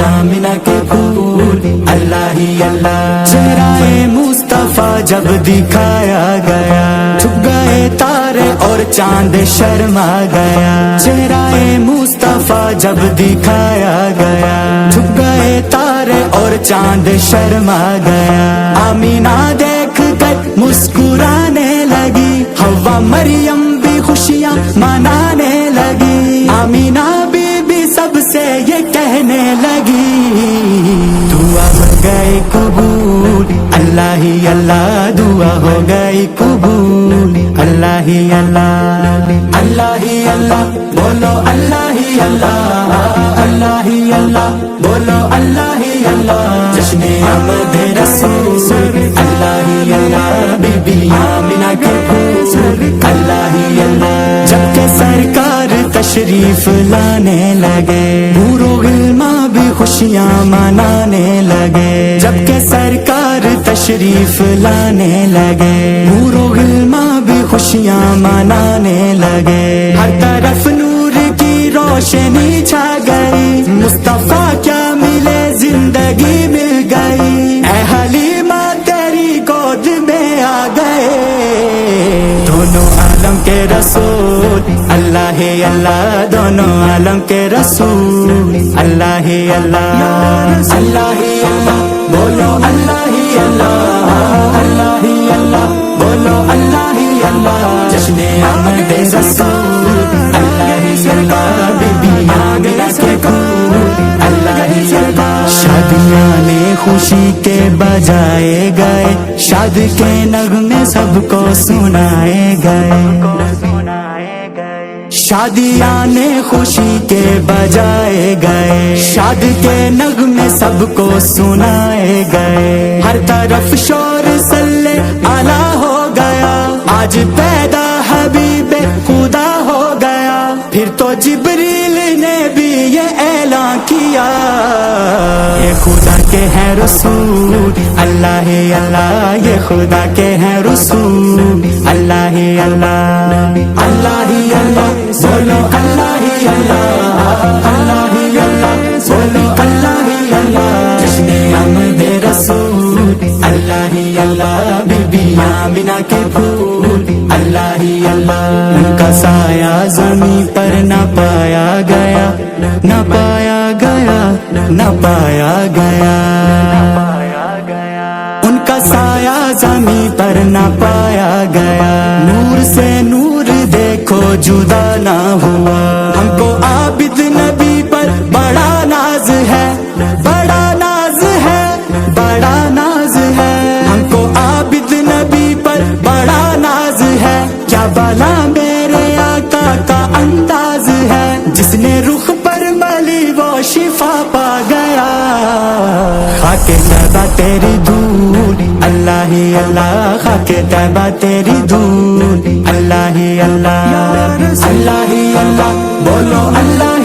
آمینہ کے پھول اللہ ہی اللہ چہرہ مصطفیٰ جب دکھایا گیا چھپ گئے تارے اور چاند شرما گیا چہرہ مصطفیٰ جب دکھایا گیا چھپ گئے تارے اور چاند شرما گیا آمینہ دیکھ کر مسکرانے لگی حوا مریم بھی خوشیاں منانے لگی آمینہ بی بی سب سے یہ کہنے لگی دعا ہو گئی قبول اللہ ہی اللہ دعا ہو گئی قبول اللہ ہی اللہ اللہ ہی اللہ بولو اللہ ہی اللہ اللہ ہی اللہ بولو اللہ ہی اللہ جشن آمد رسول اللہ ہی اللہ بی بی آمینہ کے پھول اللہ ہی اللہ جب کہ سرکار تشریف لانے لگے حور و غلماں بھی خوشیاں منانے لگے جب کہ سرکار تشریف لانے لگے حور و غلماں بھی خوشیاں منانے لگے ہر طرف نور کی روشنی چھا گئی مصطفیٰ کیا ملے زندگی مل گئی اے حلیمہ تیری گود میں آ گئے دونوں عالم کے رسول اللہ ہی اللہ دونوں عالم کے رسول اللہ ہی اللہ اللہ ہی اللہ بولو اللہ ہی اللہ اللہ ہی اللہ بولو اللہ ہی اللہ جشن آمد رسول اللہ ہی اللہ بی بی آمینہ کے پھول اللہ ہی اللہ شادیاں نے خوشی کے بجائے گئے شاد کے نغمے سب کو سنائے گئے شادیاں نے خوشی کے بجائے گئے شاد کے نغمے سب کو سنائے گئے ہر طرف شور صلی اللہ ہو گیا آج پیدا حبیب خدا ہو گیا پھر تو جبریل نے بھی یہ اعلان کیا یہ خدا کے ہیں رسول اللہ ہی اللہ یہ خدا کے ہیں رسول اللہ ہی اللہ اللہ ہی اللہ بولو اللہ ہی اللہ اللہ ہی اللہ بولو اللہ ہی اللہ جشن آمد رسول اللہ ہی اللہ بی بی آمینہ کے پھول اللہ ہی اللہ ان کا سایہ زمین پر نہ پایا گیا نہ پایا گیا نہ پایا گیا ان کا سایہ زمین پر نہ پایا گیا نور سے نور دیکھو جدا نہ ہوا ہم کو عابد نبی پر بڑا ناز ہے بڑا ناز ہے بڑا ناز ہے ہم کو عابد نبی پر بڑا ناز ہے کیا بالا میرے آقا کا انداز ہے جس نے رخ پر ملی وہ شفا پا گیا خاک طیبہ تیری دھول اللہ ہی اللہ خاک طیبہ تیری دھول اللہ ہی اللہ اللہ ہی اللہ بولو اللہ